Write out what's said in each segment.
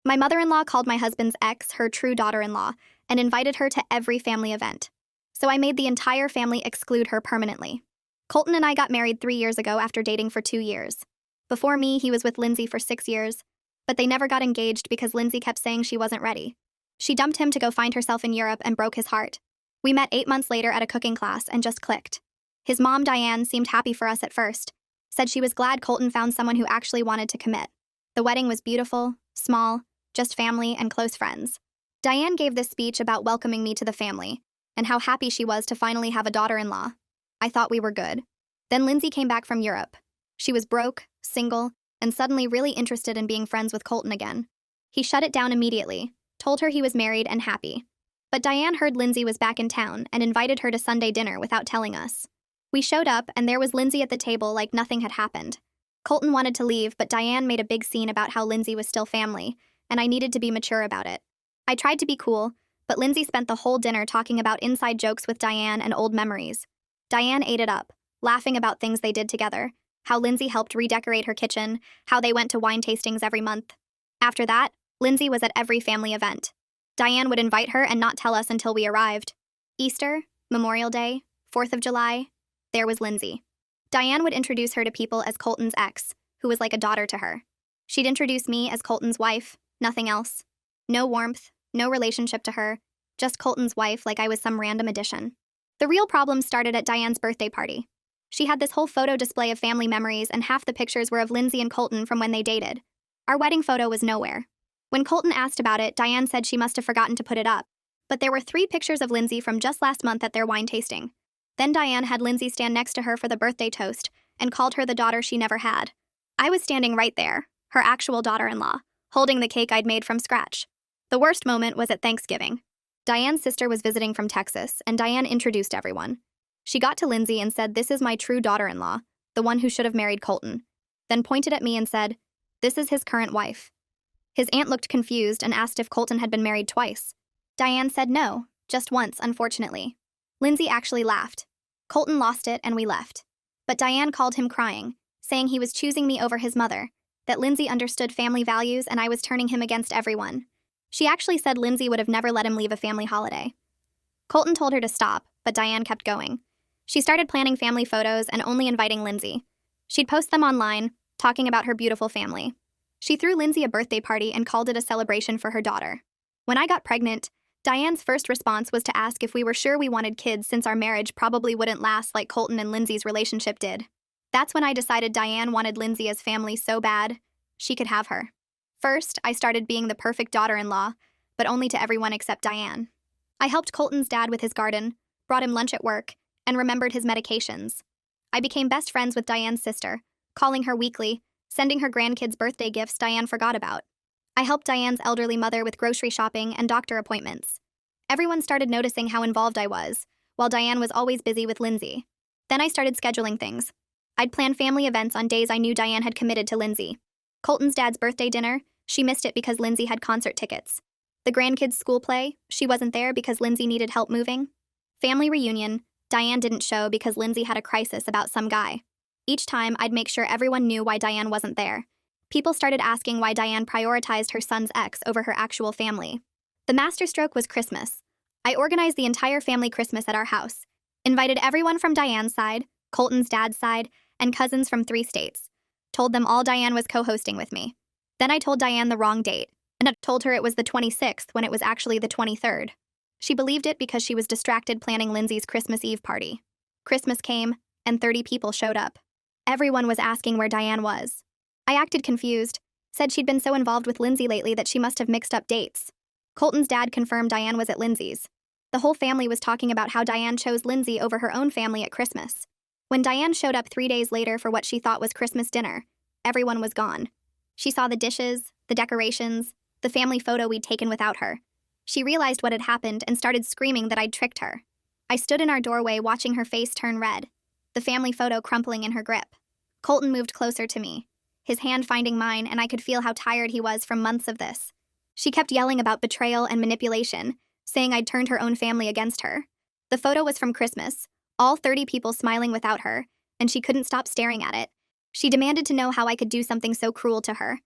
My mother-in-law called my husband's ex her true daughter-in-law and invited her to every family event. So I made the entire family exclude her permanently. Colton and I got married 3 years ago after dating for 2 years. Before me, he was with Lindsay for 6 years, but they never got engaged because Lindsay kept saying she wasn't ready. She dumped him to go find herself in Europe and broke his heart. We met 8 months later at a cooking class and just clicked. His mom, Diane, seemed happy for us at first, said she was glad Colton found someone who actually wanted to commit. The wedding was beautiful, small, just family and close friends. Diane gave this speech about welcoming me to the family and how happy she was to finally have a daughter-in-law. I thought we were good. Then Lindsay came back from Europe. She was broke, single, and suddenly really interested in being friends with Colton again. He shut it down immediately, told her he was married and happy. But Diane heard Lindsay was back in town and invited her to Sunday dinner without telling us. We showed up, and there was Lindsay at the table like nothing had happened. Colton wanted to leave, but Diane made a big scene about how Lindsay was still family, and I needed to be mature about it. I tried to be cool, but Lindsay spent the whole dinner talking about inside jokes with Diane and old memories. Diane ate it up, laughing about things they did together, how Lindsay helped redecorate her kitchen, how they went to wine tastings every month. After that, Lindsay was at every family event. Diane would invite her and not tell us until we arrived. Easter, Memorial Day, 4th of July, there was Lindsay. Diane would introduce her to people as Colton's ex, who was like a daughter to her. She'd introduce me as Colton's wife, nothing else. No warmth, no relationship to her, just Colton's wife like I was some random addition. The real problem started at Diane's birthday party. She had this whole photo display of family memories, and half the pictures were of Lindsay and Colton from when they dated. Our wedding photo was nowhere. When Colton asked about it, Diane said she must have forgotten to put it up. But there were 3 pictures of Lindsay from just last month at their wine tasting. Then Diane had Lindsay stand next to her for the birthday toast and called her the daughter she never had. I was standing right there, her actual daughter-in-law, holding the cake I'd made from scratch. The worst moment was at Thanksgiving. Diane's sister was visiting from Texas, and Diane introduced everyone. She got to Lindsay and said, "This is my true daughter-in-law, the one who should have married Colton," then pointed at me and said, "This is his current wife." His aunt looked confused and asked if Colton had been married twice. Diane said no, just once, unfortunately. Lindsay actually laughed. Colton lost it and we left. But Diane called him crying, saying he was choosing me over his mother, that Lindsay understood family values and I was turning him against everyone. She actually said Lindsay would have never let him leave a family holiday. Colton told her to stop, but Diane kept going. She started planning family photos and only inviting Lindsay. She'd post them online, talking about her beautiful family. She threw Lindsay a birthday party and called it a celebration for her daughter. When I got pregnant, Diane's first response was to ask if we were sure we wanted kids since our marriage probably wouldn't last like Colton and Lindsay's relationship did. That's when I decided Diane wanted Lindsay as family so bad, she could have her. First, I started being the perfect daughter-in-law, but only to everyone except Diane. I helped Colton's dad with his garden, brought him lunch at work, and remembered his medications. I became best friends with Diane's sister, calling her weekly, sending her grandkids birthday gifts Diane forgot about. I helped Diane's elderly mother with grocery shopping and doctor appointments. Everyone started noticing how involved I was, while Diane was always busy with Lindsay. Then I started scheduling things. I'd plan family events on days I knew Diane had committed to Lindsay. Colton's dad's birthday dinner, she missed it because Lindsay had concert tickets. The grandkids' school play, she wasn't there because Lindsay needed help moving. Family reunion, Diane didn't show because Lindsay had a crisis about some guy. Each time, I'd make sure everyone knew why Diane wasn't there. People started asking why Diane prioritized her son's ex over her actual family. The masterstroke was Christmas. I organized the entire family Christmas at our house, invited everyone from Diane's side, Colton's dad's side, and cousins from 3 states. Told them all Diane was co-hosting with me. Then I told Diane the wrong date, and I told her it was the 26th when it was actually the 23rd. She believed it because she was distracted planning Lindsay's Christmas Eve party. Christmas came, and 30 people showed up. Everyone was asking where Diane was. I acted confused, said she'd been so involved with Lindsay lately that she must have mixed up dates. Colton's dad confirmed Diane was at Lindsay's. The whole family was talking about how Diane chose Lindsay over her own family at Christmas. When Diane showed up 3 days later for what she thought was Christmas dinner, everyone was gone. She saw the dishes, the decorations, the family photo we'd taken without her. She realized what had happened and started screaming that I'd tricked her. I stood in our doorway watching her face turn red, the family photo crumpling in her grip. Colton moved closer to me, his hand finding mine, and I could feel how tired he was from months of this. She kept yelling about betrayal and manipulation, saying I'd turned her own family against her. The photo was from Christmas, all 30 people smiling without her, and she couldn't stop staring at it. She demanded to know how I could do something so cruel to her.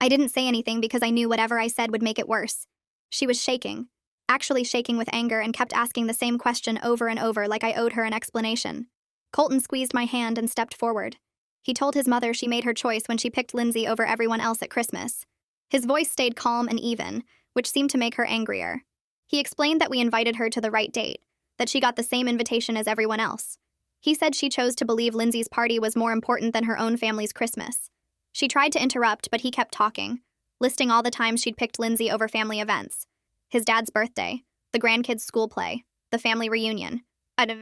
I didn't say anything because I knew whatever I said would make it worse. She was shaking, actually shaking with anger, and kept asking the same question over and over like I owed her an explanation. Colton squeezed my hand and stepped forward. He told his mother she made her choice when she picked Lindsay over everyone else at Christmas. His voice stayed calm and even, which seemed to make her angrier. He explained that we invited her to the right date, that she got the same invitation as everyone else. He said she chose to believe Lindsay's party was more important than her own family's Christmas. She tried to interrupt, but he kept talking, listing all the times she'd picked Lindsay over family events. His dad's birthday, the grandkids' school play, the family reunion.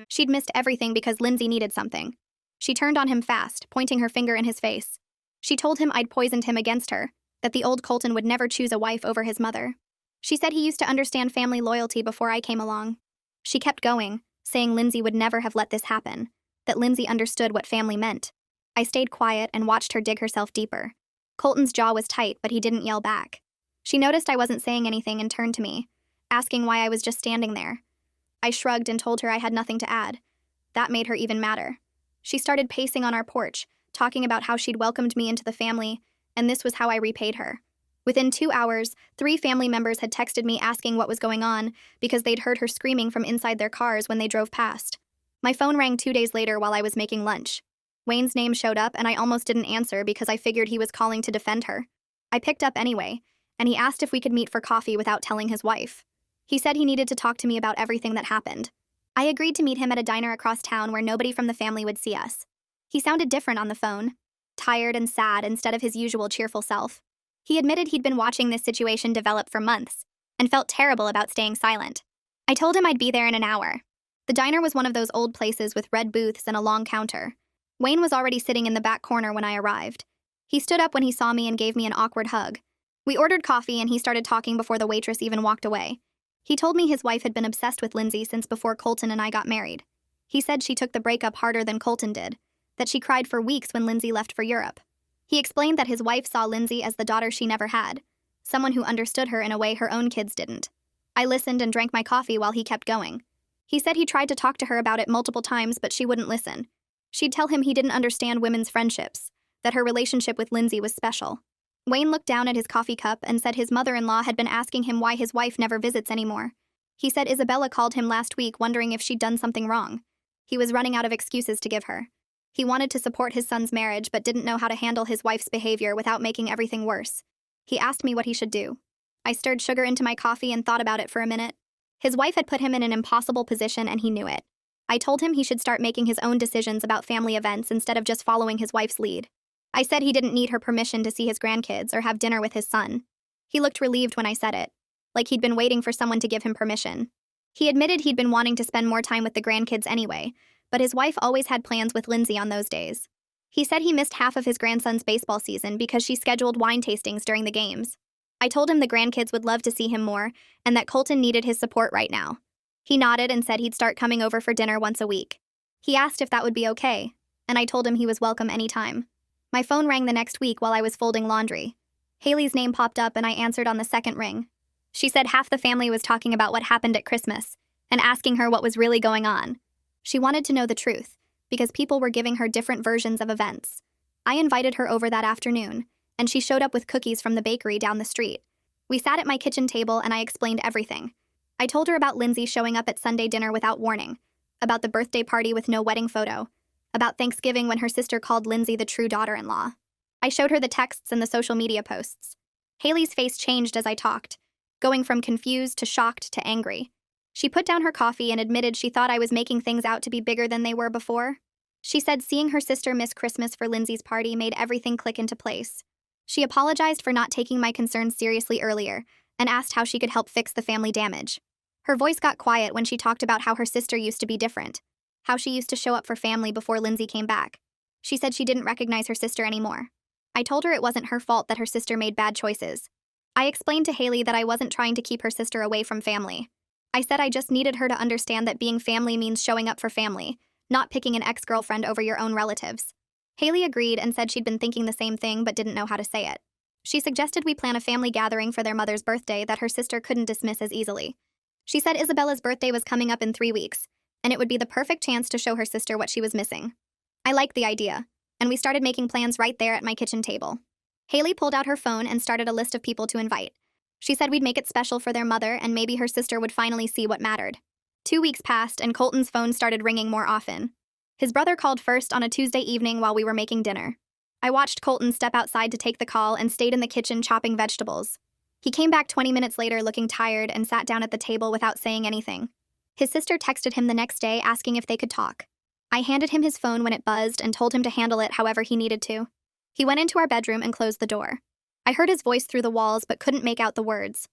She'd missed everything because Lindsay needed something. She turned on him fast, pointing her finger in his face. She told him I'd poisoned him against her, that the old Colton would never choose a wife over his mother. She said he used to understand family loyalty before I came along. She kept going, saying Lindsay would never have let this happen, that Lindsay understood what family meant. I stayed quiet and watched her dig herself deeper. Colton's jaw was tight, but he didn't yell back. She noticed I wasn't saying anything and turned to me, asking why I was just standing there. I shrugged and told her I had nothing to add. That made her even madder. She started pacing on our porch, talking about how she'd welcomed me into the family, and this was how I repaid her. Within 2 hours, 3 family members had texted me asking what was going on because they'd heard her screaming from inside their cars when they drove past. My phone rang 2 days later while I was making lunch. Wayne's name showed up and I almost didn't answer because I figured he was calling to defend her. I picked up anyway, and he asked if we could meet for coffee without telling his wife. He said he needed to talk to me about everything that happened. I agreed to meet him at a diner across town where nobody from the family would see us. He sounded different on the phone, tired and sad instead of his usual cheerful self. He admitted he'd been watching this situation develop for months and felt terrible about staying silent. I told him I'd be there in an hour. The diner was one of those old places with red booths and a long counter. Wayne was already sitting in the back corner when I arrived. He stood up when he saw me and gave me an awkward hug. We ordered coffee and he started talking before the waitress even walked away. He told me his wife had been obsessed with Lindsay since before Colton and I got married. He said she took the breakup harder than Colton did, that she cried for weeks when Lindsay left for Europe. He explained that his wife saw Lindsay as the daughter she never had, someone who understood her in a way her own kids didn't. I listened and drank my coffee while he kept going. He said he tried to talk to her about it multiple times, but she wouldn't listen. She'd tell him he didn't understand women's friendships, that her relationship with Lindsay was special. Wayne looked down at his coffee cup and said his mother-in-law had been asking him why his wife never visits anymore. He said Isabella called him last week wondering if she'd done something wrong. He was running out of excuses to give her. He wanted to support his son's marriage but didn't know how to handle his wife's behavior without making everything worse. He asked me what he should do. I stirred sugar into my coffee and thought about it for a minute. His wife had put him in an impossible position and he knew it. I told him he should start making his own decisions about family events instead of just following his wife's lead. I said he didn't need her permission to see his grandkids or have dinner with his son. He looked relieved when I said it, like he'd been waiting for someone to give him permission. He admitted he'd been wanting to spend more time with the grandkids anyway, but his wife always had plans with Lindsay on those days. He said he missed half of his grandson's baseball season because she scheduled wine tastings during the games. I told him the grandkids would love to see him more and that Colton needed his support right now. He nodded and said he'd start coming over for dinner once a week. He asked if that would be okay, and I told him he was welcome anytime. My phone rang the next week while I was folding laundry. Haley's name popped up and I answered on the second ring. She said half the family was talking about what happened at Christmas and asking her what was really going on. She wanted to know the truth, because people were giving her different versions of events. I invited her over that afternoon, and she showed up with cookies from the bakery down the street. We sat at my kitchen table and I explained everything. I told her about Lindsay showing up at Sunday dinner without warning, about the birthday party with no wedding photo, about Thanksgiving when her sister called Lindsay the true daughter-in-law. I showed her the texts and the social media posts. Haley's face changed as I talked, going from confused to shocked to angry. She put down her coffee and admitted she thought I was making things out to be bigger than they were before. She said seeing her sister miss Christmas for Lindsay's party made everything click into place. She apologized for not taking my concerns seriously earlier and asked how she could help fix the family damage. Her voice got quiet when she talked about how her sister used to be different, how she used to show up for family before Lindsay came back. She said she didn't recognize her sister anymore. I told her it wasn't her fault that her sister made bad choices. I explained to Haley that I wasn't trying to keep her sister away from family. I said I just needed her to understand that being family means showing up for family, not picking an ex-girlfriend over your own relatives. Haley agreed and said she'd been thinking the same thing but didn't know how to say it. She suggested we plan a family gathering for their mother's birthday that her sister couldn't dismiss as easily. She said Isabella's birthday was coming up in 3 weeks, and it would be the perfect chance to show her sister what she was missing. I liked the idea, and we started making plans right there at my kitchen table. Haley pulled out her phone and started a list of people to invite. She said we'd make it special for their mother and maybe her sister would finally see what mattered. 2 weeks passed and Colton's phone started ringing more often. His brother called first on a Tuesday evening while we were making dinner. I watched Colton step outside to take the call and stayed in the kitchen chopping vegetables. He came back 20 minutes later looking tired and sat down at the table without saying anything. His sister texted him the next day asking if they could talk. I handed him his phone when it buzzed and told him to handle it however he needed to. He went into our bedroom and closed the door. I heard his voice through the walls but couldn't make out the words.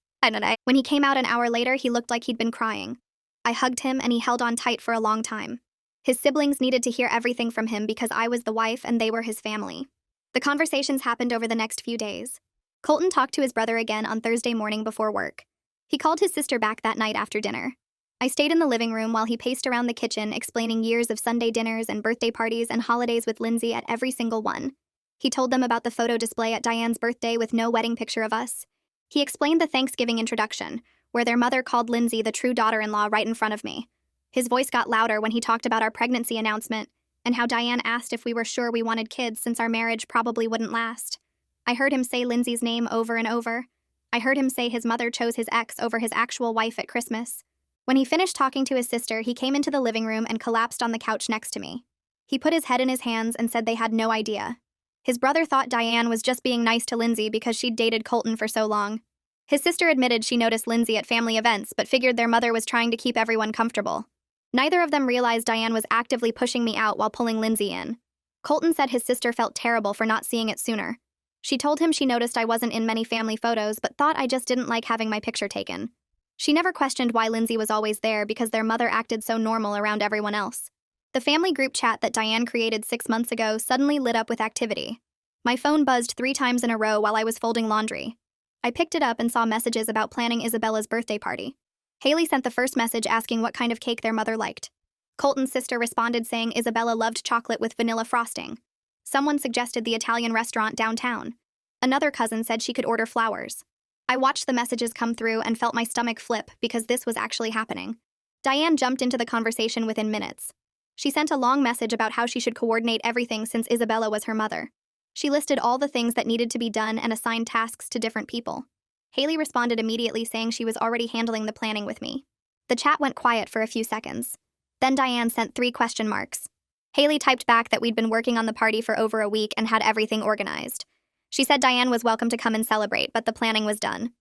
When he came out an hour later, he looked like he'd been crying. I hugged him and he held on tight for a long time. His siblings needed to hear everything from him because I was the wife and they were his family. The conversations happened over the next few days. Colton talked to his brother again on Thursday morning before work. He called his sister back that night after dinner. I stayed in the living room while he paced around the kitchen explaining years of Sunday dinners and birthday parties and holidays with Lindsay at every single one. He told them about the photo display at Diane's birthday with no wedding picture of us. He explained the Thanksgiving introduction, where their mother called Lindsay the true daughter-in-law right in front of me. His voice got louder when he talked about our pregnancy announcement and how Diane asked if we were sure we wanted kids since our marriage probably wouldn't last. I heard him say Lindsay's name over and over. I heard him say his mother chose his ex over his actual wife at Christmas. When he finished talking to his sister, he came into the living room and collapsed on the couch next to me. He put his head in his hands and said they had no idea. His brother thought Diane was just being nice to Lindsay because she'd dated Colton for so long. His sister admitted she noticed Lindsay at family events but figured their mother was trying to keep everyone comfortable. Neither of them realized Diane was actively pushing me out while pulling Lindsay in. Colton said his sister felt terrible for not seeing it sooner. She told him she noticed I wasn't in many family photos but thought I just didn't like having my picture taken. She never questioned why Lindsay was always there because their mother acted so normal around everyone else. The family group chat that Diane created 6 months ago suddenly lit up with activity. My phone buzzed 3 times in a row while I was folding laundry. I picked it up and saw messages about planning Isabella's birthday party. Haley sent the first message asking what kind of cake their mother liked. Colton's sister responded saying Isabella loved chocolate with vanilla frosting. Someone suggested the Italian restaurant downtown. Another cousin said she could order flowers. I watched the messages come through and felt my stomach flip because this was actually happening. Diane jumped into the conversation within minutes. She sent a long message about how she should coordinate everything since Isabella was her mother. She listed all the things that needed to be done and assigned tasks to different people. Haley responded immediately saying she was already handling the planning with me. The chat went quiet for a few seconds. Then Diane sent 3 question marks. Haley typed back that we'd been working on the party for over a week and had everything organized. She said Diane was welcome to come and celebrate, but the planning was done.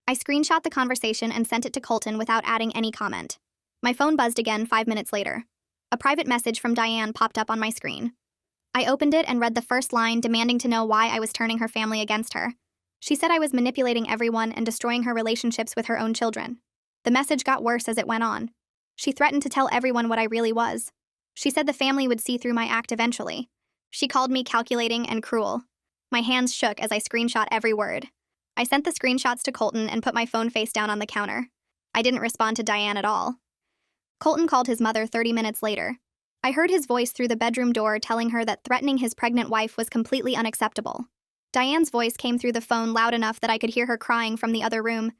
I screenshot the conversation and sent it to Colton without adding any comment. My phone buzzed again 5 minutes later. A private message from Diane popped up on my screen. I opened it and read the first line demanding to know why I was turning her family against her. She said I was manipulating everyone and destroying her relationships with her own children. The message got worse as it went on. She threatened to tell everyone what I really was. She said the family would see through my act eventually. She called me calculating and cruel. My hands shook as I screenshot every word. I sent the screenshots to Colton and put my phone face down on the counter. I didn't respond to Diane at all. Colton called his mother 30 minutes later. I heard his voice through the bedroom door telling her that threatening his pregnant wife was completely unacceptable. Diane's voice came through the phone loud enough that I could hear her crying from the other room.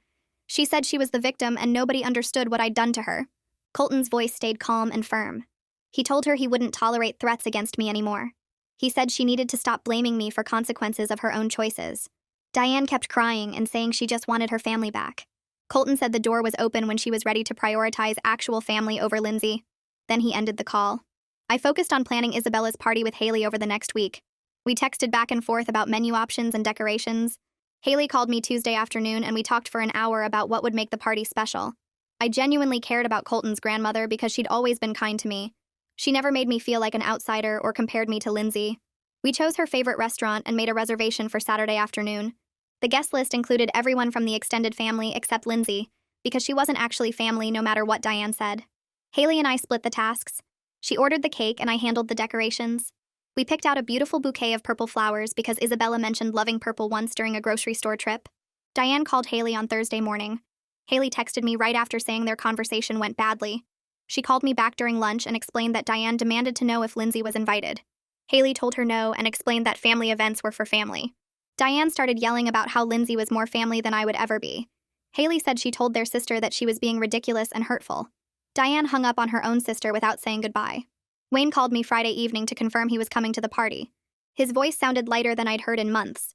She said she was the victim and nobody understood what I'd done to her. Colton's voice stayed calm and firm. He told her he wouldn't tolerate threats against me anymore. He said she needed to stop blaming me for consequences of her own choices. Diane kept crying and saying she just wanted her family back. Colton said the door was open when she was ready to prioritize actual family over Lindsay. Then he ended the call. I focused on planning Isabella's party with Haley over the next week. We texted back and forth about menu options and decorations. Haley called me Tuesday afternoon and we talked for an hour about what would make the party special. I genuinely cared about Colton's grandmother because she'd always been kind to me. She never made me feel like an outsider or compared me to Lindsay. We chose her favorite restaurant and made a reservation for Saturday afternoon. The guest list included everyone from the extended family except Lindsay, because she wasn't actually family no matter what Diane said. Haley and I split the tasks. She ordered the cake and I handled the decorations. We picked out a beautiful bouquet of purple flowers because Isabella mentioned loving purple once during a grocery store trip. Diane called Haley on Thursday morning. Haley texted me right after saying their conversation went badly. She called me back during lunch and explained that Diane demanded to know if Lindsay was invited. Haley told her no and explained that family events were for family. Diane started yelling about how Lindsay was more family than I would ever be. Haley said she told their sister that she was being ridiculous and hurtful. Diane hung up on her own sister without saying goodbye. Wayne called me Friday evening to confirm he was coming to the party. His voice sounded lighter than I'd heard in months.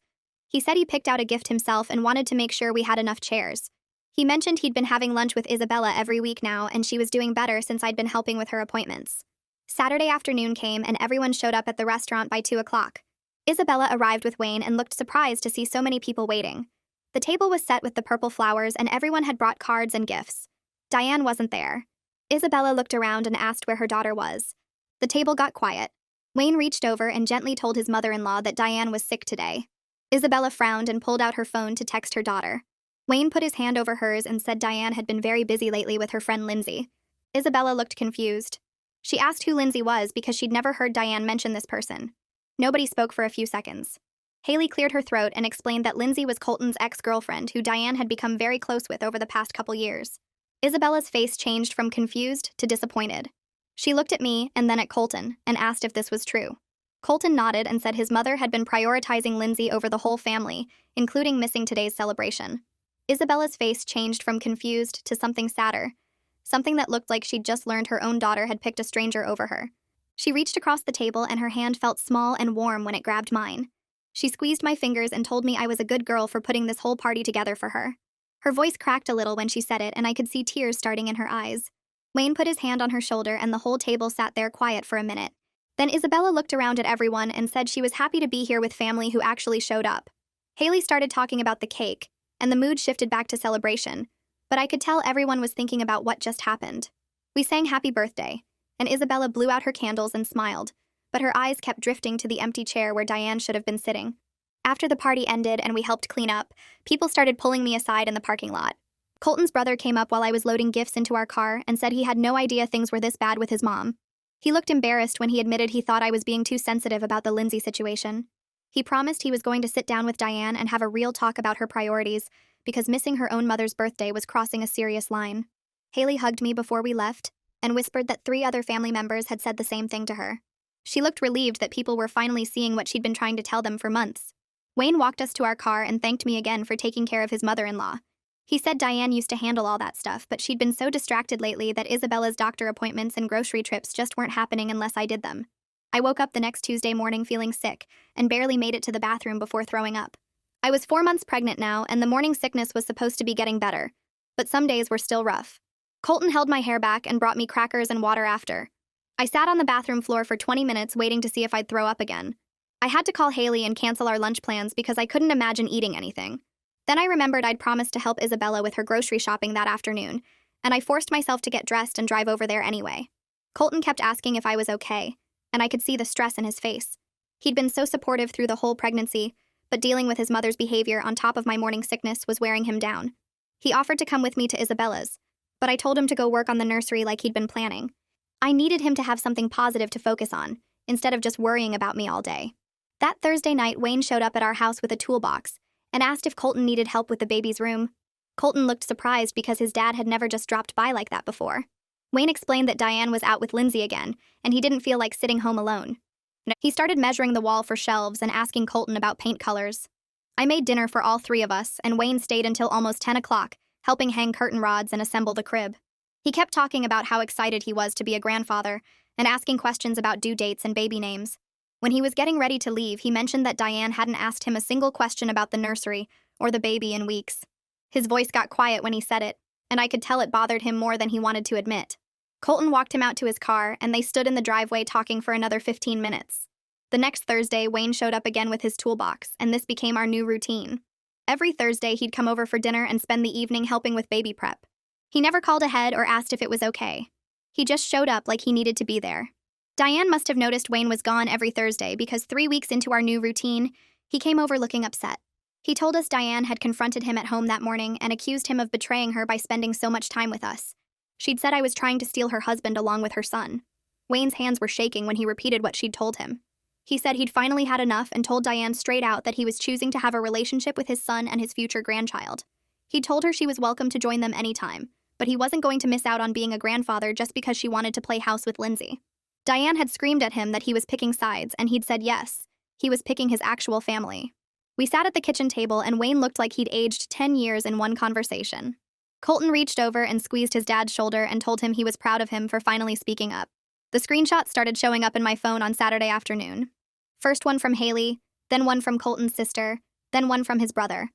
He said he picked out a gift himself and wanted to make sure we had enough chairs. He mentioned he'd been having lunch with Isabella every week now, and she was doing better since I'd been helping with her appointments. Saturday afternoon came, and everyone showed up at the restaurant by 2 o'clock. Isabella arrived with Wayne and looked surprised to see so many people waiting. The table was set with the purple flowers, and everyone had brought cards and gifts. Diane wasn't there. Isabella looked around and asked where her daughter was. The table got quiet. Wayne reached over and gently told his mother-in-law that Diane was sick today. Isabella frowned and pulled out her phone to text her daughter. Wayne put his hand over hers and said Diane had been very busy lately with her friend Lindsay. Isabella looked confused. She asked who Lindsay was because she'd never heard Diane mention this person. Nobody spoke for a few seconds. Haley cleared her throat and explained that Lindsay was Colton's ex-girlfriend who Diane had become very close with over the past couple years. Isabella's face changed from confused to disappointed. She looked at me and then at Colton and asked if this was true. Colton nodded and said his mother had been prioritizing Lindsay over the whole family, including missing today's celebration. Isabella's face changed from confused to something sadder, something that looked like she'd just learned her own daughter had picked a stranger over her. She reached across the table and her hand felt small and warm when it grabbed mine. She squeezed my fingers and told me I was a good girl for putting this whole party together for her. Her voice cracked a little when she said it, and I could see tears starting in her eyes. Wayne put his hand on her shoulder and the whole table sat there quiet for a minute. Then Isabella looked around at everyone and said she was happy to be here with family who actually showed up. Haley started talking about the cake, and the mood shifted back to celebration, but I could tell everyone was thinking about what just happened. We sang happy birthday, and Isabella blew out her candles and smiled, but her eyes kept drifting to the empty chair where Diane should have been sitting. After the party ended and we helped clean up, people started pulling me aside in the parking lot. Colton's brother came up while I was loading gifts into our car and said he had no idea things were this bad with his mom. He looked embarrassed when he admitted he thought I was being too sensitive about the Lindsay situation. He promised he was going to sit down with Diane and have a real talk about her priorities, because missing her own mother's birthday was crossing a serious line. Haley hugged me before we left and whispered that 3 other family members had said the same thing to her. She looked relieved that people were finally seeing what she'd been trying to tell them for months. Wayne walked us to our car and thanked me again for taking care of his mother-in-law. He said Diane used to handle all that stuff, but she'd been so distracted lately that Isabella's doctor appointments and grocery trips just weren't happening unless I did them. I woke up the next Tuesday morning feeling sick and barely made it to the bathroom before throwing up. I was 4 months pregnant now, and the morning sickness was supposed to be getting better, but some days were still rough. Colton held my hair back and brought me crackers and water after. I sat on the bathroom floor for 20 minutes waiting to see if I'd throw up again. I had to call Haley and cancel our lunch plans because I couldn't imagine eating anything. Then I remembered I'd promised to help Isabella with her grocery shopping that afternoon, and I forced myself to get dressed and drive over there anyway. Colton kept asking if I was okay, and I could see the stress in his face. He'd been so supportive through the whole pregnancy, but dealing with his mother's behavior on top of my morning sickness was wearing him down. He offered to come with me to Isabella's, but I told him to go work on the nursery like he'd been planning. I needed him to have something positive to focus on, instead of just worrying about me all day. That Thursday night, Wayne showed up at our house with a toolbox and asked if Colton needed help with the baby's room. Colton looked surprised because his dad had never just dropped by like that before. Wayne explained that Diane was out with Lindsay again, and he didn't feel like sitting home alone. He started measuring the wall for shelves and asking Colton about paint colors. I made dinner for all 3 of us, and Wayne stayed until almost 10 o'clock, helping hang curtain rods and assemble the crib. He kept talking about how excited he was to be a grandfather and asking questions about due dates and baby names. When he was getting ready to leave, he mentioned that Diane hadn't asked him a single question about the nursery or the baby in weeks. His voice got quiet when he said it, and I could tell it bothered him more than he wanted to admit. Colton walked him out to his car, and they stood in the driveway talking for another 15 minutes. The next Thursday, Wayne showed up again with his toolbox, and this became our new routine. Every Thursday, he'd come over for dinner and spend the evening helping with baby prep. He never called ahead or asked if it was okay. He just showed up like he needed to be there. Diane must have noticed Wayne was gone every Thursday because 3 weeks into our new routine, he came over looking upset. He told us Diane had confronted him at home that morning and accused him of betraying her by spending so much time with us. She'd said I was trying to steal her husband along with her son. Wayne's hands were shaking when he repeated what she'd told him. He said he'd finally had enough and told Diane straight out that he was choosing to have a relationship with his son and his future grandchild. He told her she was welcome to join them anytime, but he wasn't going to miss out on being a grandfather just because she wanted to play house with Lindsay. Diane had screamed at him that he was picking sides, and he'd said yes, he was picking his actual family. We sat at the kitchen table, and Wayne looked like he'd aged 10 years in one conversation. Colton reached over and squeezed his dad's shoulder and told him he was proud of him for finally speaking up. The screenshots started showing up in my phone on Saturday afternoon. First one from Haley, then one from Colton's sister, then one from his brother.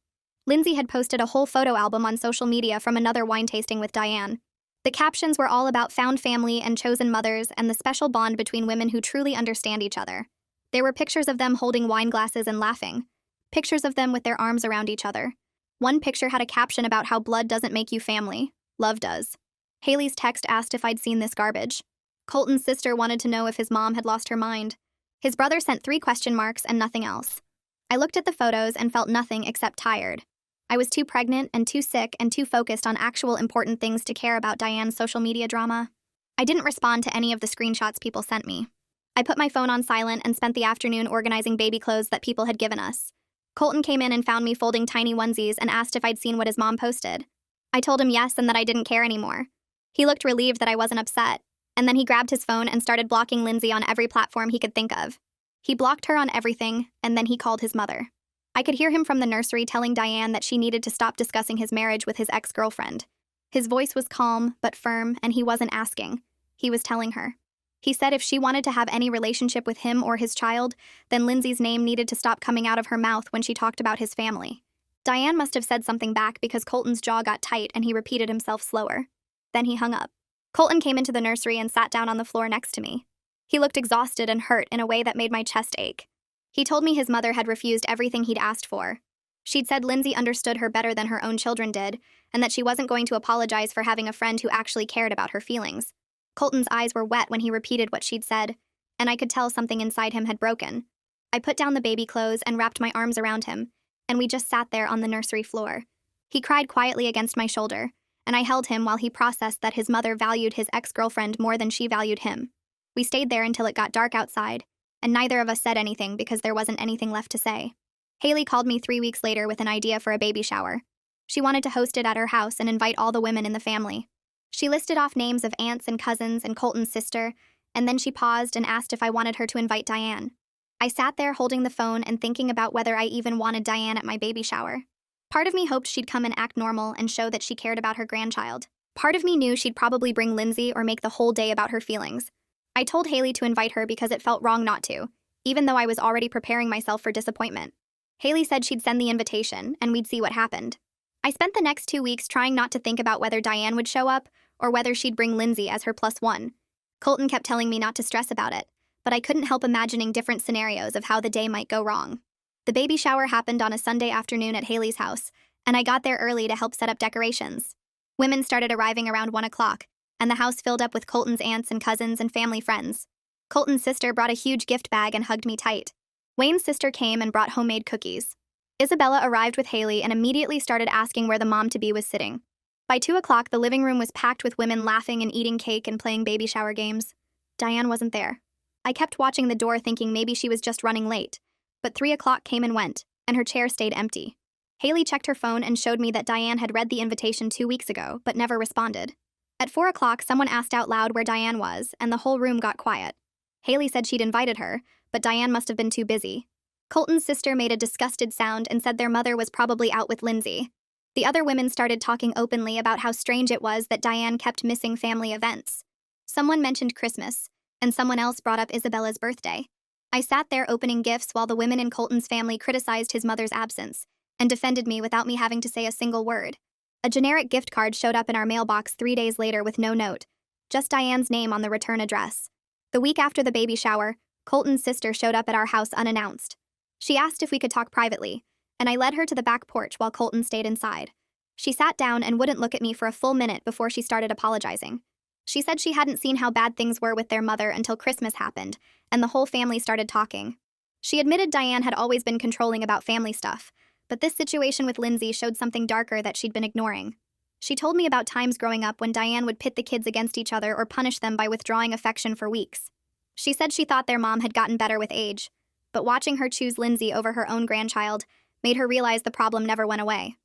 Lindsay had posted a whole photo album on social media from another wine tasting with Diane. The captions were all about found family and chosen mothers and the special bond between women who truly understand each other. There were pictures of them holding wine glasses and laughing. Pictures of them with their arms around each other. One picture had a caption about how blood doesn't make you family, love does. Haley's text asked if I'd seen this garbage. Colton's sister wanted to know if his mom had lost her mind. His brother sent 3 question marks and nothing else. I looked at the photos and felt nothing except tired. I was too pregnant and too sick and too focused on actual important things to care about Diane's social media drama. I didn't respond to any of the screenshots people sent me. I put my phone on silent and spent the afternoon organizing baby clothes that people had given us. Colton came in and found me folding tiny onesies and asked if I'd seen what his mom posted. I told him yes and that I didn't care anymore. He looked relieved that I wasn't upset, and then he grabbed his phone and started blocking Lindsay on every platform he could think of. He blocked her on everything, and then he called his mother. I could hear him from the nursery telling Diane that she needed to stop discussing his marriage with his ex-girlfriend. His voice was calm but firm, and he wasn't asking. He was telling her. He said if she wanted to have any relationship with him or his child, then Lindsay's name needed to stop coming out of her mouth when she talked about his family. Diane must have said something back because Colton's jaw got tight and he repeated himself slower. Then he hung up. Colton came into the nursery and sat down on the floor next to me. He looked exhausted and hurt in a way that made my chest ache. He told me his mother had refused everything he'd asked for. She'd said Lindsay understood her better than her own children did, and that she wasn't going to apologize for having a friend who actually cared about her feelings. Colton's eyes were wet when he repeated what she'd said, and I could tell something inside him had broken. I put down the baby clothes and wrapped my arms around him, and we just sat there on the nursery floor. He cried quietly against my shoulder, and I held him while he processed that his mother valued his ex-girlfriend more than she valued him. We stayed there until it got dark outside, and neither of us said anything because there wasn't anything left to say. Haley called me 3 weeks later with an idea for a baby shower. She wanted to host it at her house and invite all the women in the family. She listed off names of aunts and cousins and Colton's sister, and then she paused and asked if I wanted her to invite Diane. I sat there holding the phone and thinking about whether I even wanted Diane at my baby shower. Part of me hoped she'd come and act normal and show that she cared about her grandchild. Part of me knew she'd probably bring Lindsay or make the whole day about her feelings. I told Haley to invite her because it felt wrong not to, even though I was already preparing myself for disappointment. Haley said she'd send the invitation, and we'd see what happened. I spent the next 2 weeks trying not to think about whether Diane would show up, or whether she'd bring Lindsay as her +1. Colton kept telling me not to stress about it, but I couldn't help imagining different scenarios of how the day might go wrong. The baby shower happened on a Sunday afternoon at Haley's house, and I got there early to help set up decorations. Women started arriving around 1 o'clock, and the house filled up with Colton's aunts and cousins and family friends. Colton's sister brought a huge gift bag and hugged me tight. Wayne's sister came and brought homemade cookies. Isabella arrived with Haley and immediately started asking where the mom-to-be was sitting. By 2 o'clock, the living room was packed with women laughing and eating cake and playing baby shower games. Diane wasn't there. I kept watching the door thinking maybe she was just running late, but 3 o'clock came and went, and her chair stayed empty. Haley checked her phone and showed me that Diane had read the invitation 2 weeks ago, but never responded. At 4 o'clock, someone asked out loud where Diane was, and the whole room got quiet. Haley said she'd invited her, but Diane must have been too busy. Colton's sister made a disgusted sound and said their mother was probably out with Lindsay. The other women started talking openly about how strange it was that Diane kept missing family events. Someone mentioned Christmas, and someone else brought up Isabella's birthday. I sat there opening gifts while the women in Colton's family criticized his mother's absence, and defended me without me having to say a single word. A generic gift card showed up in our mailbox 3 days later with no note, just Diane's name on the return address. The week after the baby shower, Colton's sister showed up at our house unannounced. She asked if we could talk privately, and I led her to the back porch while Colton stayed inside. She sat down and wouldn't look at me for a full minute before she started apologizing. She said she hadn't seen how bad things were with their mother until Christmas happened, and the whole family started talking. She admitted Diane had always been controlling about family stuff, but this situation with Lindsay showed something darker that she'd been ignoring. She told me about times growing up when Diane would pit the kids against each other or punish them by withdrawing affection for weeks. She said she thought their mom had gotten better with age, but watching her choose Lindsay over her own grandchild made her realize the problem never went away.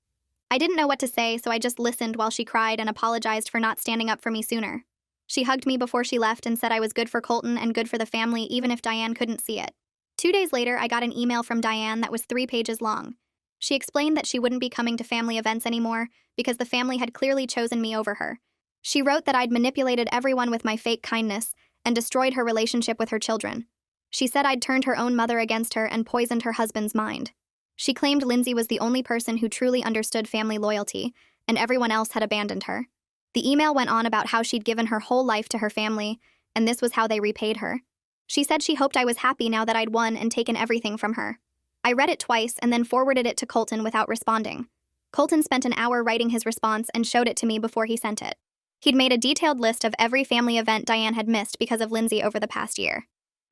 I didn't know what to say, so I just listened while she cried and apologized for not standing up for me sooner. She hugged me before she left and said I was good for Colton and good for the family even if Diane couldn't see it. 2 days later, I got an email from Diane that was 3 pages long. She explained that she wouldn't be coming to family events anymore because the family had clearly chosen me over her. She wrote that I'd manipulated everyone with my fake kindness and destroyed her relationship with her children. She said I'd turned her own mother against her and poisoned her husband's mind. She claimed Lindsay was the only person who truly understood family loyalty, and everyone else had abandoned her. The email went on about how she'd given her whole life to her family, and this was how they repaid her. She said she hoped I was happy now that I'd won and taken everything from her. I read it twice and then forwarded it to Colton without responding. Colton spent an hour writing his response and showed it to me before he sent it. He'd made a detailed list of every family event Diane had missed because of Lindsay over the past year.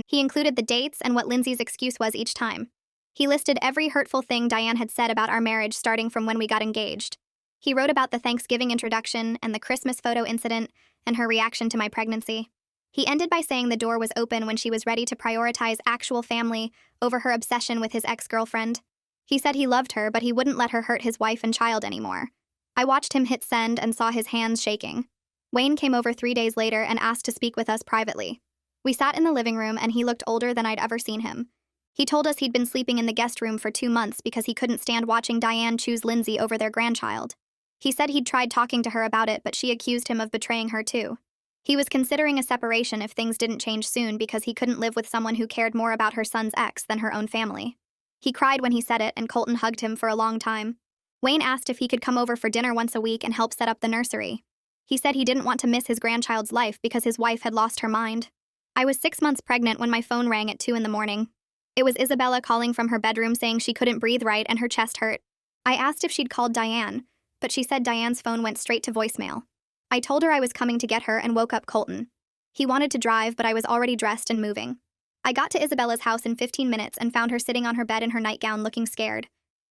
He included the dates and what Lindsay's excuse was each time. He listed every hurtful thing Diane had said about our marriage starting from when we got engaged. He wrote about the Thanksgiving introduction and the Christmas photo incident and her reaction to my pregnancy. He ended by saying the door was open when she was ready to prioritize actual family over her obsession with his ex-girlfriend. He said he loved her, but he wouldn't let her hurt his wife and child anymore. I watched him hit send and saw his hands shaking. Wayne came over 3 days later and asked to speak with us privately. We sat in the living room and he looked older than I'd ever seen him. He told us he'd been sleeping in the guest room for 2 months because he couldn't stand watching Diane choose Lindsay over their grandchild. He said he'd tried talking to her about it, but she accused him of betraying her too. He was considering a separation if things didn't change soon because he couldn't live with someone who cared more about her son's ex than her own family. He cried when he said it, and Colton hugged him for a long time. Wayne asked if he could come over for dinner once a week and help set up the nursery. He said he didn't want to miss his grandchild's life because his wife had lost her mind. I was 6 months pregnant when my phone rang at 2 in the morning. It was Isabella calling from her bedroom saying she couldn't breathe right and her chest hurt. I asked if she'd called Diane, but she said Diane's phone went straight to voicemail. I told her I was coming to get her and woke up Colton. He wanted to drive, but I was already dressed and moving. I got to Isabella's house in 15 minutes and found her sitting on her bed in her nightgown looking scared.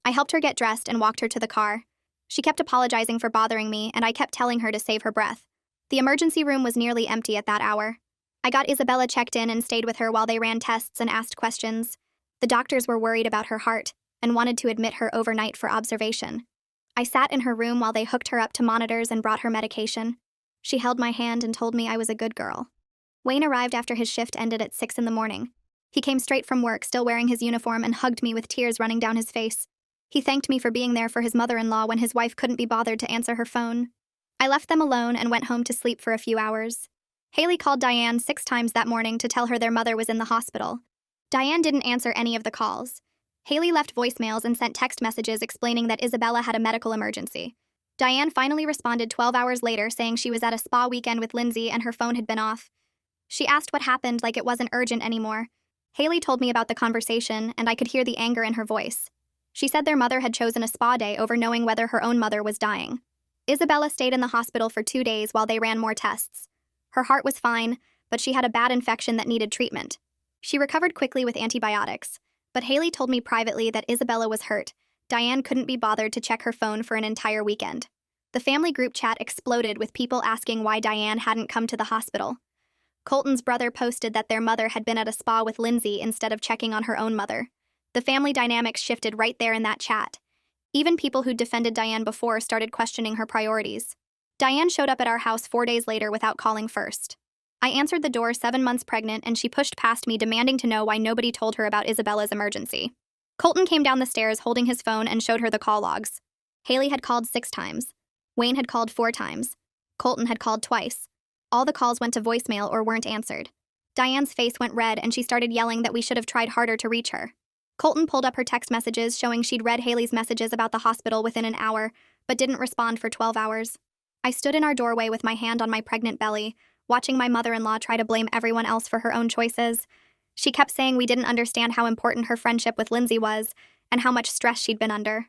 I helped her get dressed and walked her to the car. She kept apologizing for bothering me, and I kept telling her to save her breath. The emergency room was nearly empty at that hour. I got Isabella checked in and stayed with her while they ran tests and asked questions. The doctors were worried about her heart and wanted to admit her overnight for observation. I sat in her room while they hooked her up to monitors and brought her medication. She held my hand and told me I was a good girl. Wayne arrived after his shift ended at 6 in the morning. He came straight from work, still wearing his uniform, and hugged me with tears running down his face. He thanked me for being there for his mother-in-law when his wife couldn't be bothered to answer her phone. I left them alone and went home to sleep for a few hours. Haley called Diane 6 times that morning to tell her their mother was in the hospital. Diane didn't answer any of the calls. Haley left voicemails and sent text messages explaining that Isabella had a medical emergency. Diane finally responded 12 hours later saying she was at a spa weekend with Lindsay and her phone had been off. She asked what happened like it wasn't urgent anymore. Haley told me about the conversation, and I could hear the anger in her voice. She said their mother had chosen a spa day over knowing whether her own mother was dying. Isabella stayed in the hospital for 2 days while they ran more tests. Her heart was fine, but she had a bad infection that needed treatment. She recovered quickly with antibiotics, but Haley told me privately that Isabella was hurt. Diane couldn't be bothered to check her phone for an entire weekend. The family group chat exploded with people asking why Diane hadn't come to the hospital. Colton's brother posted that their mother had been at a spa with Lindsay instead of checking on her own mother. The family dynamics shifted right there in that chat. Even people who'd defended Diane before started questioning her priorities. Diane showed up at our house 4 days later without calling first. I answered the door 7 months pregnant, and she pushed past me demanding to know why nobody told her about Isabella's emergency. Colton came down the stairs holding his phone and showed her the call logs. Haley had called 6 times. Wayne had called 4 times. Colton had called twice. All the calls went to voicemail or weren't answered. Diane's face went red and she started yelling that we should have tried harder to reach her. Colton pulled up her text messages showing she'd read Haley's messages about the hospital within an hour, but didn't respond for 12 hours. I stood in our doorway with my hand on my pregnant belly, watching my mother-in-law try to blame everyone else for her own choices. She kept saying we didn't understand how important her friendship with Lindsay was and how much stress she'd been under.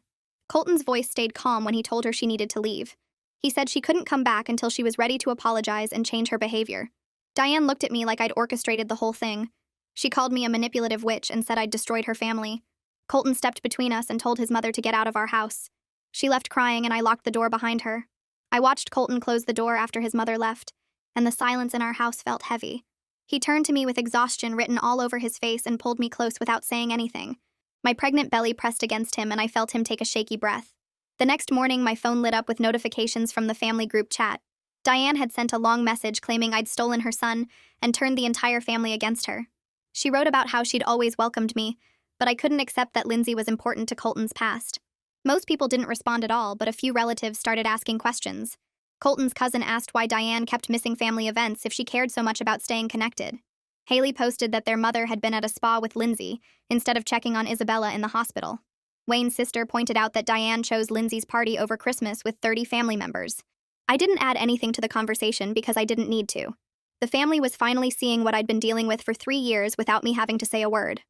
Colton's voice stayed calm when he told her she needed to leave. He said she couldn't come back until she was ready to apologize and change her behavior. Diane looked at me like I'd orchestrated the whole thing. She called me a manipulative witch and said I'd destroyed her family. Colton stepped between us and told his mother to get out of our house. She left crying and I locked the door behind her. I watched Colton close the door after his mother left, and the silence in our house felt heavy. He turned to me with exhaustion written all over his face and pulled me close without saying anything. My pregnant belly pressed against him and I felt him take a shaky breath. The next morning, my phone lit up with notifications from the family group chat. Diane had sent a long message claiming I'd stolen her son and turned the entire family against her. She wrote about how she'd always welcomed me, but I couldn't accept that Lindsay was important to Colton's past. Most people didn't respond at all, but a few relatives started asking questions. Colton's cousin asked why Diane kept missing family events if she cared so much about staying connected. Haley posted that their mother had been at a spa with Lindsay instead of checking on Isabella in the hospital. Wayne's sister pointed out that Diane chose Lindsay's party over Christmas with 30 family members. I didn't add anything to the conversation because I didn't need to. The family was finally seeing what I'd been dealing with for 3 years without me having to say a word.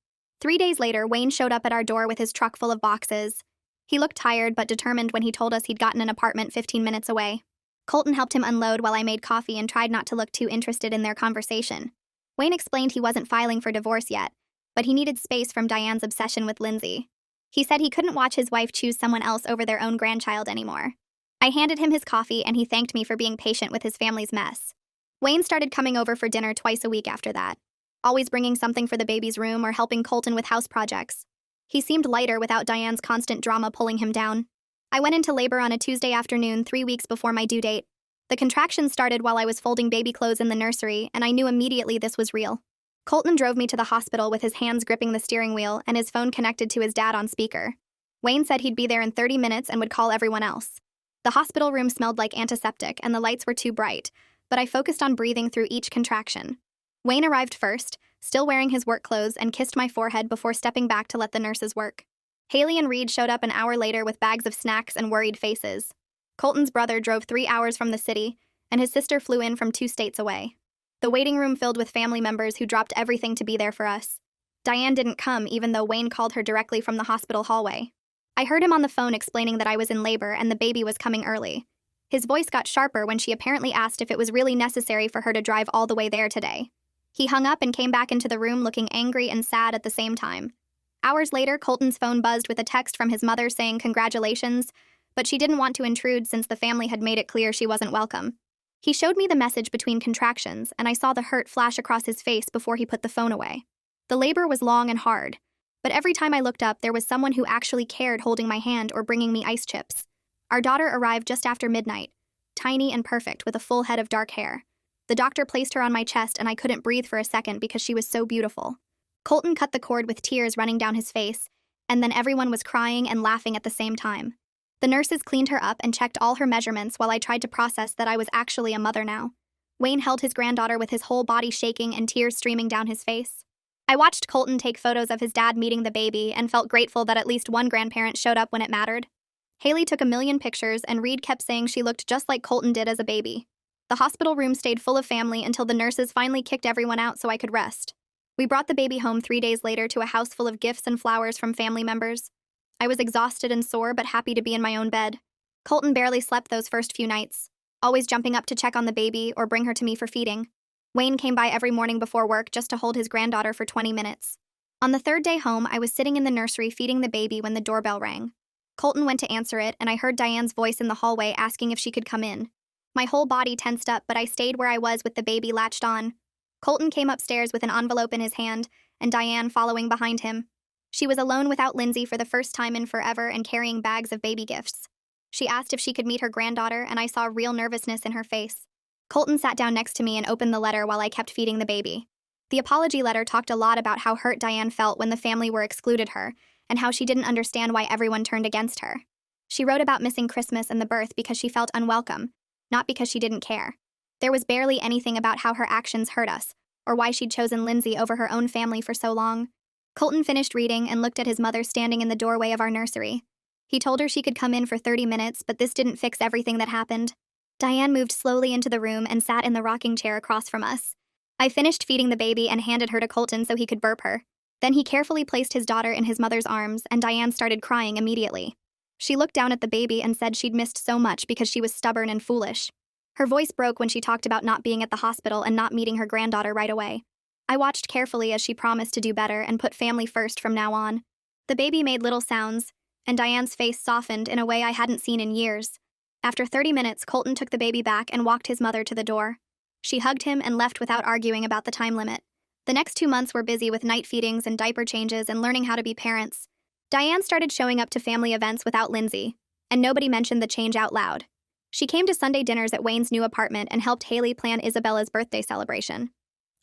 3 days later, Wayne showed up at our door with his truck full of boxes. He looked tired but determined when he told us he'd gotten an apartment 15 minutes away. Colton helped him unload while I made coffee and tried not to look too interested in their conversation. Wayne explained he wasn't filing for divorce yet, but he needed space from Diane's obsession with Lindsay. He said he couldn't watch his wife choose someone else over their own grandchild anymore. I handed him his coffee and he thanked me for being patient with his family's mess. Wayne started coming over for dinner twice a week after that, always bringing something for the baby's room or helping Colton with house projects. He seemed lighter without Diane's constant drama pulling him down. I went into labor on a Tuesday afternoon 3 weeks before my due date. The contractions started while I was folding baby clothes in the nursery, and I knew immediately this was real. Colton drove me to the hospital with his hands gripping the steering wheel and his phone connected to his dad on speaker. Wayne said he'd be there in 30 minutes and would call everyone else. The hospital room smelled like antiseptic and the lights were too bright, but I focused on breathing through each contraction. Wayne arrived first, still wearing his work clothes, and kissed my forehead before stepping back to let the nurses work. Haley and Reed showed up an hour later with bags of snacks and worried faces. Colton's brother drove 3 hours from the city, and his sister flew in from 2 states away. The waiting room filled with family members who dropped everything to be there for us. Diane didn't come even though Wayne called her directly from the hospital hallway. I heard him on the phone explaining that I was in labor and the baby was coming early. His voice got sharper when she apparently asked if it was really necessary for her to drive all the way there today. He hung up and came back into the room looking angry and sad at the same time. Hours later, Colton's phone buzzed with a text from his mother saying congratulations, but she didn't want to intrude since the family had made it clear she wasn't welcome. He showed me the message between contractions, and I saw the hurt flash across his face before he put the phone away. The labor was long and hard, but every time I looked up, there was someone who actually cared holding my hand or bringing me ice chips. Our daughter arrived just after midnight, tiny and perfect with a full head of dark hair. The doctor placed her on my chest and I couldn't breathe for a second because she was so beautiful. Colton cut the cord with tears running down his face, and then everyone was crying and laughing at the same time. The nurses cleaned her up and checked all her measurements while I tried to process that I was actually a mother now. Wayne held his granddaughter with his whole body shaking and tears streaming down his face. I watched Colton take photos of his dad meeting the baby and felt grateful that at least one grandparent showed up when it mattered. Haley took a million pictures and Reed kept saying she looked just like Colton did as a baby. The hospital room stayed full of family until the nurses finally kicked everyone out so I could rest. We brought the baby home 3 days later to a house full of gifts and flowers from family members. I was exhausted and sore but happy to be in my own bed. Colton barely slept those first few nights, always jumping up to check on the baby or bring her to me for feeding. Wayne came by every morning before work just to hold his granddaughter for 20 minutes. On the 3rd day home, I was sitting in the nursery feeding the baby when the doorbell rang. Colton went to answer it, and I heard Diane's voice in the hallway asking if she could come in. My whole body tensed up, but I stayed where I was with the baby latched on. Colton came upstairs with an envelope in his hand, and Diane following behind him. She was alone without Lindsay for the first time in forever and carrying bags of baby gifts. She asked if she could meet her granddaughter, and I saw real nervousness in her face. Colton sat down next to me and opened the letter while I kept feeding the baby. The apology letter talked a lot about how hurt Diane felt when the family were excluded her, and how she didn't understand why everyone turned against her. She wrote about missing Christmas and the birth because she felt unwelcome, not because she didn't care. There was barely anything about how her actions hurt us, or why she'd chosen Lindsay over her own family for so long. Colton finished reading and looked at his mother standing in the doorway of our nursery. He told her she could come in for 30 minutes, but this didn't fix everything that happened. Diane moved slowly into the room and sat in the rocking chair across from us. I finished feeding the baby and handed her to Colton so he could burp her. Then he carefully placed his daughter in his mother's arms, and Diane started crying immediately. She looked down at the baby and said she'd missed so much because she was stubborn and foolish. Her voice broke when she talked about not being at the hospital and not meeting her granddaughter right away. I watched carefully as she promised to do better and put family first from now on. The baby made little sounds, and Diane's face softened in a way I hadn't seen in years. After 30 minutes, Colton took the baby back and walked his mother to the door. She hugged him and left without arguing about the time limit. The next 2 months were busy with night feedings and diaper changes and learning how to be parents. Diane started showing up to family events without Lindsay, and nobody mentioned the change out loud. She came to Sunday dinners at Wayne's new apartment and helped Haley plan Isabella's birthday celebration.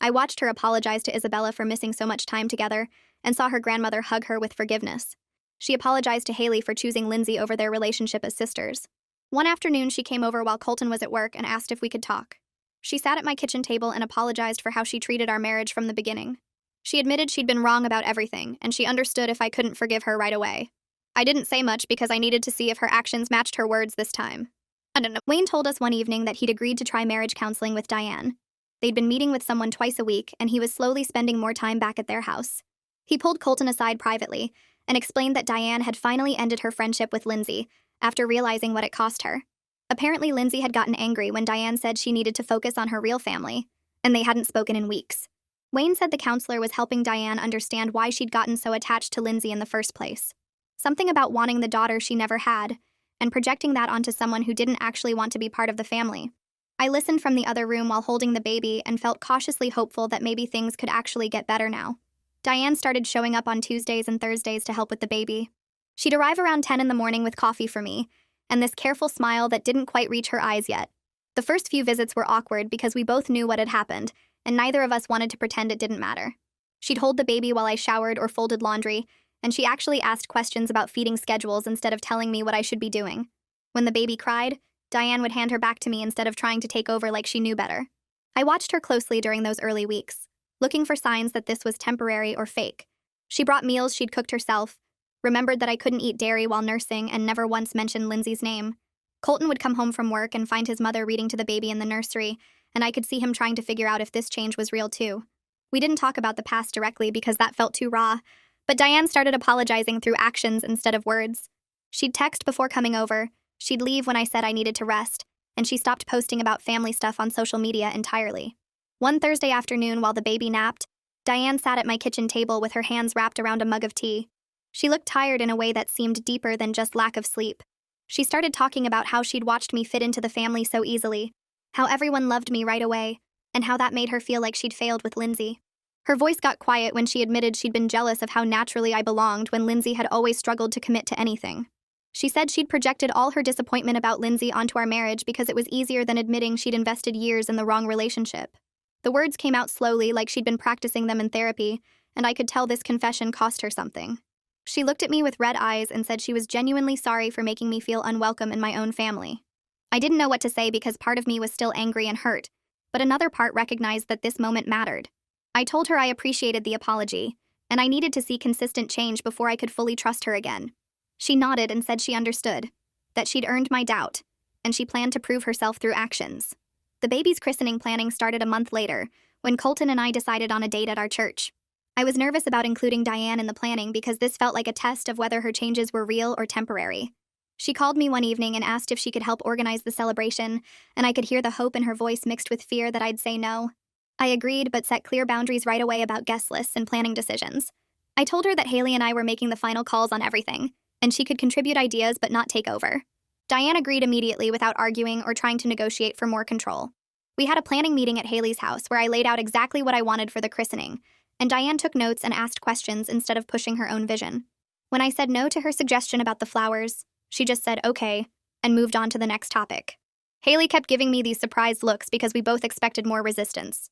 I watched her apologize to Isabella for missing so much time together and saw her grandmother hug her with forgiveness. She apologized to Haley for choosing Lindsay over their relationship as sisters. One afternoon, she came over while Colton was at work and asked if we could talk. She sat at my kitchen table and apologized for how she treated our marriage from the beginning. She admitted she'd been wrong about everything, and she understood if I couldn't forgive her right away. I didn't say much because I needed to see if her actions matched her words this time. I don't know. Wayne told us one evening that he'd agreed to try marriage counseling with Diane. They'd been meeting with someone twice a week, and he was slowly spending more time back at their house. He pulled Colton aside privately and explained that Diane had finally ended her friendship with Lindsay after realizing what it cost her. Apparently, Lindsay had gotten angry when Diane said she needed to focus on her real family, and they hadn't spoken in weeks. Wayne said the counselor was helping Diane understand why she'd gotten so attached to Lindsay in the first place. Something about wanting the daughter she never had, and projecting that onto someone who didn't actually want to be part of the family. I listened from the other room while holding the baby and felt cautiously hopeful that maybe things could actually get better now. Diane started showing up on Tuesdays and Thursdays to help with the baby. She'd arrive around 10 in the morning with coffee for me, and this careful smile that didn't quite reach her eyes yet. The first few visits were awkward because we both knew what had happened, and neither of us wanted to pretend it didn't matter. She'd hold the baby while I showered or folded laundry, and she actually asked questions about feeding schedules instead of telling me what I should be doing. When the baby cried, Diane would hand her back to me instead of trying to take over like she knew better. I watched her closely during those early weeks, looking for signs that this was temporary or fake. She brought meals she'd cooked herself, remembered that I couldn't eat dairy while nursing, and never once mentioned Lindsay's name. Colton would come home from work and find his mother reading to the baby in the nursery, and I could see him trying to figure out if this change was real too. We didn't talk about the past directly because that felt too raw, but Diane started apologizing through actions instead of words. She'd text before coming over, she'd leave when I said I needed to rest, and she stopped posting about family stuff on social media entirely. One Thursday afternoon while the baby napped, Diane sat at my kitchen table with her hands wrapped around a mug of tea. She looked tired in a way that seemed deeper than just lack of sleep. She started talking about how she'd watched me fit into the family so easily, how everyone loved me right away, and how that made her feel like she'd failed with Lindsay. Her voice got quiet when she admitted she'd been jealous of how naturally I belonged when Lindsay had always struggled to commit to anything. She said she'd projected all her disappointment about Lindsay onto our marriage because it was easier than admitting she'd invested years in the wrong relationship. The words came out slowly, like she'd been practicing them in therapy, and I could tell this confession cost her something. She looked at me with red eyes and said she was genuinely sorry for making me feel unwelcome in my own family. I didn't know what to say because part of me was still angry and hurt, but another part recognized that this moment mattered. I told her I appreciated the apology, and I needed to see consistent change before I could fully trust her again. She nodded and said she understood, that she'd earned my doubt, and she planned to prove herself through actions. The baby's christening planning started a month later, when Colton and I decided on a date at our church. I was nervous about including Diane in the planning because this felt like a test of whether her changes were real or temporary. She called me one evening and asked if she could help organize the celebration, and I could hear the hope in her voice mixed with fear that I'd say no. I agreed, but set clear boundaries right away about guest lists and planning decisions. I told her that Haley and I were making the final calls on everything, and she could contribute ideas but not take over. Diane agreed immediately without arguing or trying to negotiate for more control. We had a planning meeting at Haley's house where I laid out exactly what I wanted for the christening, and Diane took notes and asked questions instead of pushing her own vision. When I said no to her suggestion about the flowers, she just said okay and moved on to the next topic. Haley kept giving me these surprised looks because we both expected more resistance.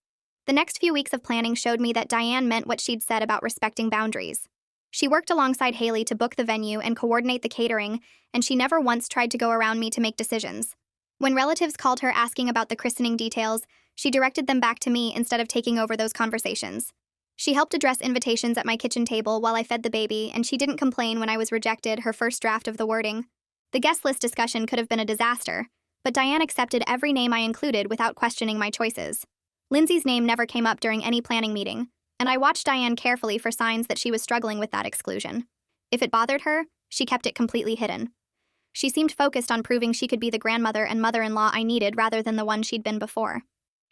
The next few weeks of planning showed me that Diane meant what she'd said about respecting boundaries. She worked alongside Haley to book the venue and coordinate the catering, and she never once tried to go around me to make decisions. When relatives called her asking about the christening details, she directed them back to me instead of taking over those conversations. She helped address invitations at my kitchen table while I fed the baby, and she didn't complain when I was rejected her first draft of the wording. The guest list discussion could have been a disaster, but Diane accepted every name I included without questioning my choices. Lindsay's name never came up during any planning meeting, and I watched Diane carefully for signs that she was struggling with that exclusion. If it bothered her, she kept it completely hidden. She seemed focused on proving she could be the grandmother and mother-in-law I needed rather than the one she'd been before.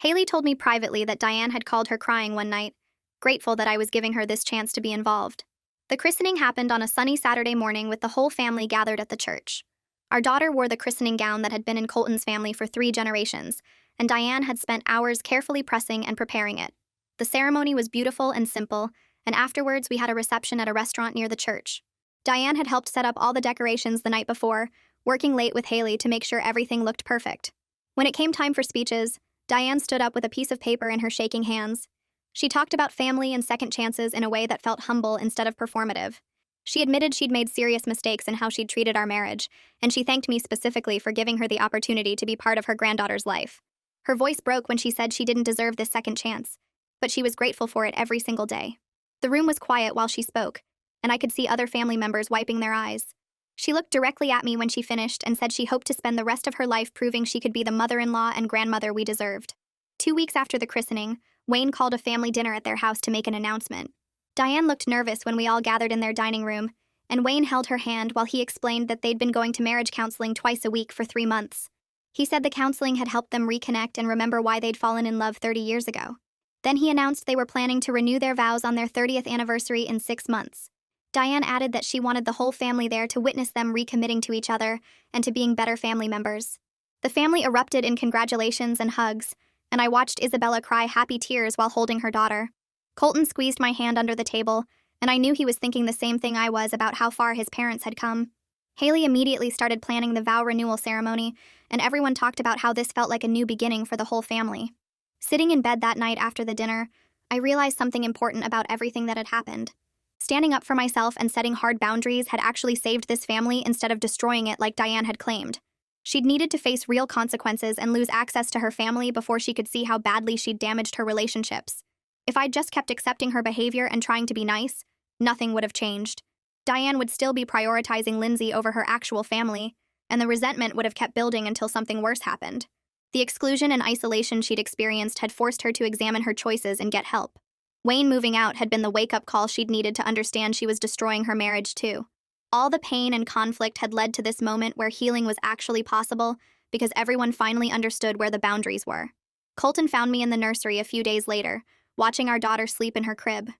Haley told me privately that Diane had called her crying one night, grateful that I was giving her this chance to be involved. The christening happened on a sunny Saturday morning with the whole family gathered at the church. Our daughter wore the christening gown that had been in Colton's family for 3 generations, and Diane had spent hours carefully pressing and preparing it. The ceremony was beautiful and simple, and afterwards we had a reception at a restaurant near the church. Diane had helped set up all the decorations the night before, working late with Haley to make sure everything looked perfect. When it came time for speeches, Diane stood up with a piece of paper in her shaking hands. She talked about family and second chances in a way that felt humble instead of performative. She admitted she'd made serious mistakes in how she'd treated our marriage, and she thanked me specifically for giving her the opportunity to be part of her granddaughter's life. Her voice broke when she said she didn't deserve this second chance, but she was grateful for it every single day. The room was quiet while she spoke, and I could see other family members wiping their eyes. She looked directly at me when she finished and said she hoped to spend the rest of her life proving she could be the mother-in-law and grandmother we deserved. 2 weeks after the christening, Wayne called a family dinner at their house to make an announcement. Diane looked nervous when we all gathered in their dining room, and Wayne held her hand while he explained that they'd been going to marriage counseling twice a week for 3 months. He said the counseling had helped them reconnect and remember why they'd fallen in love 30 years ago. Then he announced they were planning to renew their vows on their 30th anniversary in 6 months. Diane added that she wanted the whole family there to witness them recommitting to each other and to being better family members. The family erupted in congratulations and hugs, and I watched Isabella cry happy tears while holding her daughter. Colton squeezed my hand under the table, and I knew he was thinking the same thing I was about how far his parents had come. Haley immediately started planning the vow renewal ceremony, and everyone talked about how this felt like a new beginning for the whole family. Sitting in bed that night after the dinner, I realized something important about everything that had happened. Standing up for myself and setting hard boundaries had actually saved this family instead of destroying it like Diane had claimed. She'd needed to face real consequences and lose access to her family before she could see how badly she'd damaged her relationships. If I'd just kept accepting her behavior and trying to be nice, nothing would have changed. Diane would still be prioritizing Lindsay over her actual family, and the resentment would have kept building until something worse happened. The exclusion and isolation she'd experienced had forced her to examine her choices and get help. Wayne moving out had been the wake-up call she'd needed to understand she was destroying her marriage too. All the pain and conflict had led to this moment where healing was actually possible because everyone finally understood where the boundaries were. Colton found me in the nursery a few days later, watching our daughter sleep in her crib.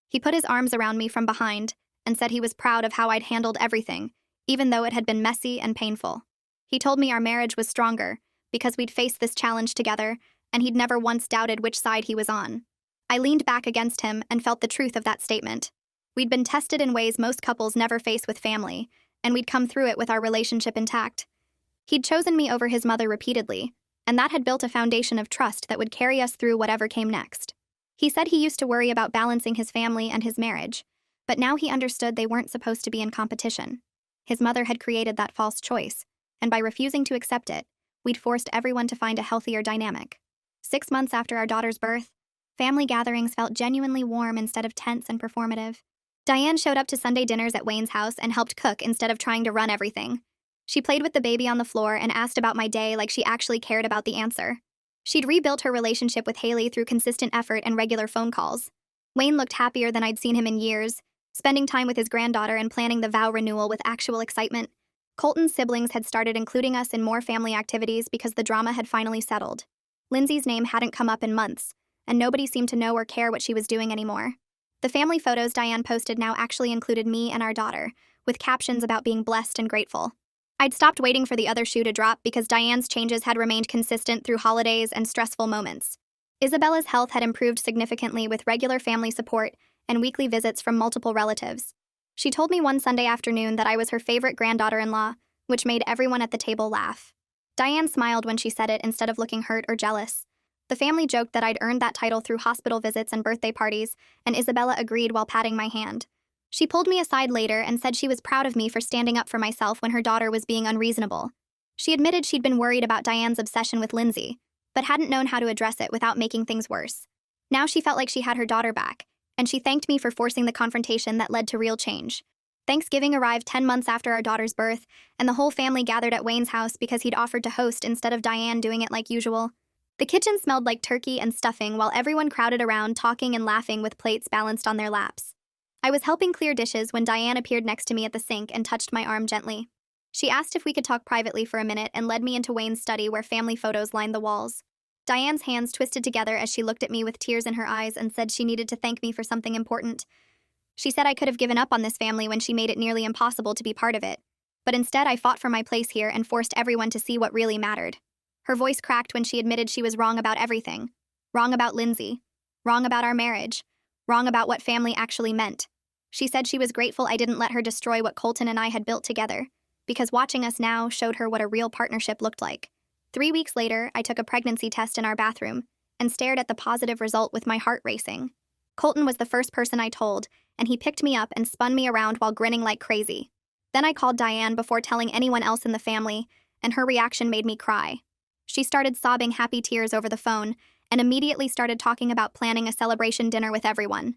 He put his arms around me from behind and said he was proud of how I'd handled everything, even though it had been messy and painful. He told me our marriage was stronger because we'd faced this challenge together, and he'd never once doubted which side he was on. I leaned back against him and felt the truth of that statement. We'd been tested in ways most couples never face with family, and we'd come through it with our relationship intact. He'd chosen me over his mother repeatedly, and that had built a foundation of trust that would carry us through whatever came next. He said he used to worry about balancing his family and his marriage, but now he understood they weren't supposed to be in competition. His mother had created that false choice, and by refusing to accept it, we'd forced everyone to find a healthier dynamic. 6 months after our daughter's birth, family gatherings felt genuinely warm instead of tense and performative. Diane showed up to Sunday dinners at Wayne's house and helped cook instead of trying to run everything. She played with the baby on the floor and asked about my day like she actually cared about the answer. She'd rebuilt her relationship with Haley through consistent effort and regular phone calls. Wayne looked happier than I'd seen him in years, spending time with his granddaughter and planning the vow renewal with actual excitement. Colton's siblings had started including us in more family activities because the drama had finally settled. Lindsay's name hadn't come up in months, and nobody seemed to know or care what she was doing anymore. The family photos Diane posted now actually included me and our daughter, with captions about being blessed and grateful. I'd stopped waiting for the other shoe to drop because Diane's changes had remained consistent through holidays and stressful moments. Isabella's health had improved significantly with regular family support and weekly visits from multiple relatives. She told me one Sunday afternoon that I was her favorite granddaughter-in-law, which made everyone at the table laugh. Diane smiled when she said it instead of looking hurt or jealous. The family joked that I'd earned that title through hospital visits and birthday parties, and Isabella agreed while patting my hand. She pulled me aside later and said she was proud of me for standing up for myself when her daughter was being unreasonable. She admitted she'd been worried about Diane's obsession with Lindsay, but hadn't known how to address it without making things worse. Now she felt like she had her daughter back, and she thanked me for forcing the confrontation that led to real change. Thanksgiving arrived 10 months after our daughter's birth, and the whole family gathered at Wayne's house because he'd offered to host instead of Diane doing it like usual. The kitchen smelled like turkey and stuffing while everyone crowded around talking and laughing with plates balanced on their laps. I was helping clear dishes when Diane appeared next to me at the sink and touched my arm gently. She asked if we could talk privately for a minute and led me into Wayne's study where family photos lined the walls. Diane's hands twisted together as she looked at me with tears in her eyes and said she needed to thank me for something important. She said I could have given up on this family when she made it nearly impossible to be part of it. But instead I fought for my place here and forced everyone to see what really mattered. Her voice cracked when she admitted she was wrong about everything. Wrong about Lindsay. Wrong about our marriage. Wrong about what family actually meant. She said she was grateful I didn't let her destroy what Colton and I had built together, because watching us now showed her what a real partnership looked like. 3 weeks later, I took a pregnancy test in our bathroom and stared at the positive result with my heart racing. Colton was the first person I told, and he picked me up and spun me around while grinning like crazy. Then I called Diane before telling anyone else in the family, and her reaction made me cry. She started sobbing happy tears over the phone and immediately started talking about planning a celebration dinner with everyone.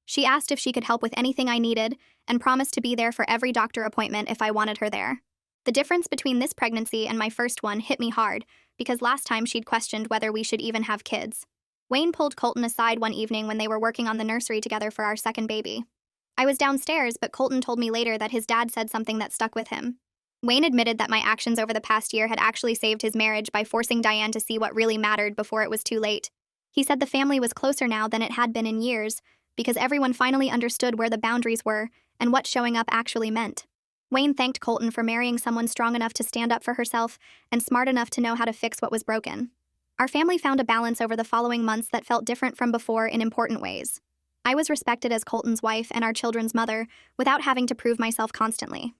She asked if she could help with anything I needed and promised to be there for every doctor appointment if I wanted her there. The difference between this pregnancy and my first one hit me hard because last time she'd questioned whether we should even have kids. Wayne pulled Colton aside one evening when they were working on the nursery together for our second baby. I was downstairs, but Colton told me later that his dad said something that stuck with him. Wayne admitted that my actions over the past year had actually saved his marriage by forcing Diane to see what really mattered before it was too late. He said the family was closer now than it had been in years because everyone finally understood where the boundaries were and what showing up actually meant. Wayne thanked Colton for marrying someone strong enough to stand up for herself and smart enough to know how to fix what was broken. Our family found a balance over the following months that felt different from before in important ways. I was respected as Colton's wife and our children's mother without having to prove myself constantly.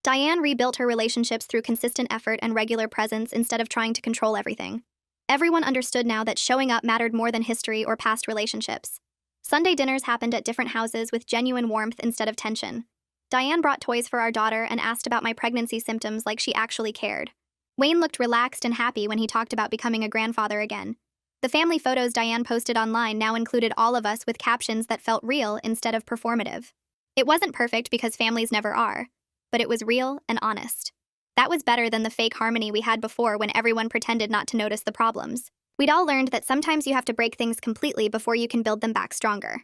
Diane rebuilt her relationships through consistent effort and regular presence instead of trying to control everything. Everyone understood now that showing up mattered more than history or past relationships. Sunday dinners happened at different houses with genuine warmth instead of tension. Diane brought toys for our daughter and asked about my pregnancy symptoms like she actually cared. Wayne looked relaxed and happy when he talked about becoming a grandfather again. The family photos Diane posted online now included all of us with captions that felt real instead of performative. It wasn't perfect because families never are, but it was real and honest. That was better than the fake harmony we had before when everyone pretended not to notice the problems. We'd all learned that sometimes you have to break things completely before you can build them back stronger.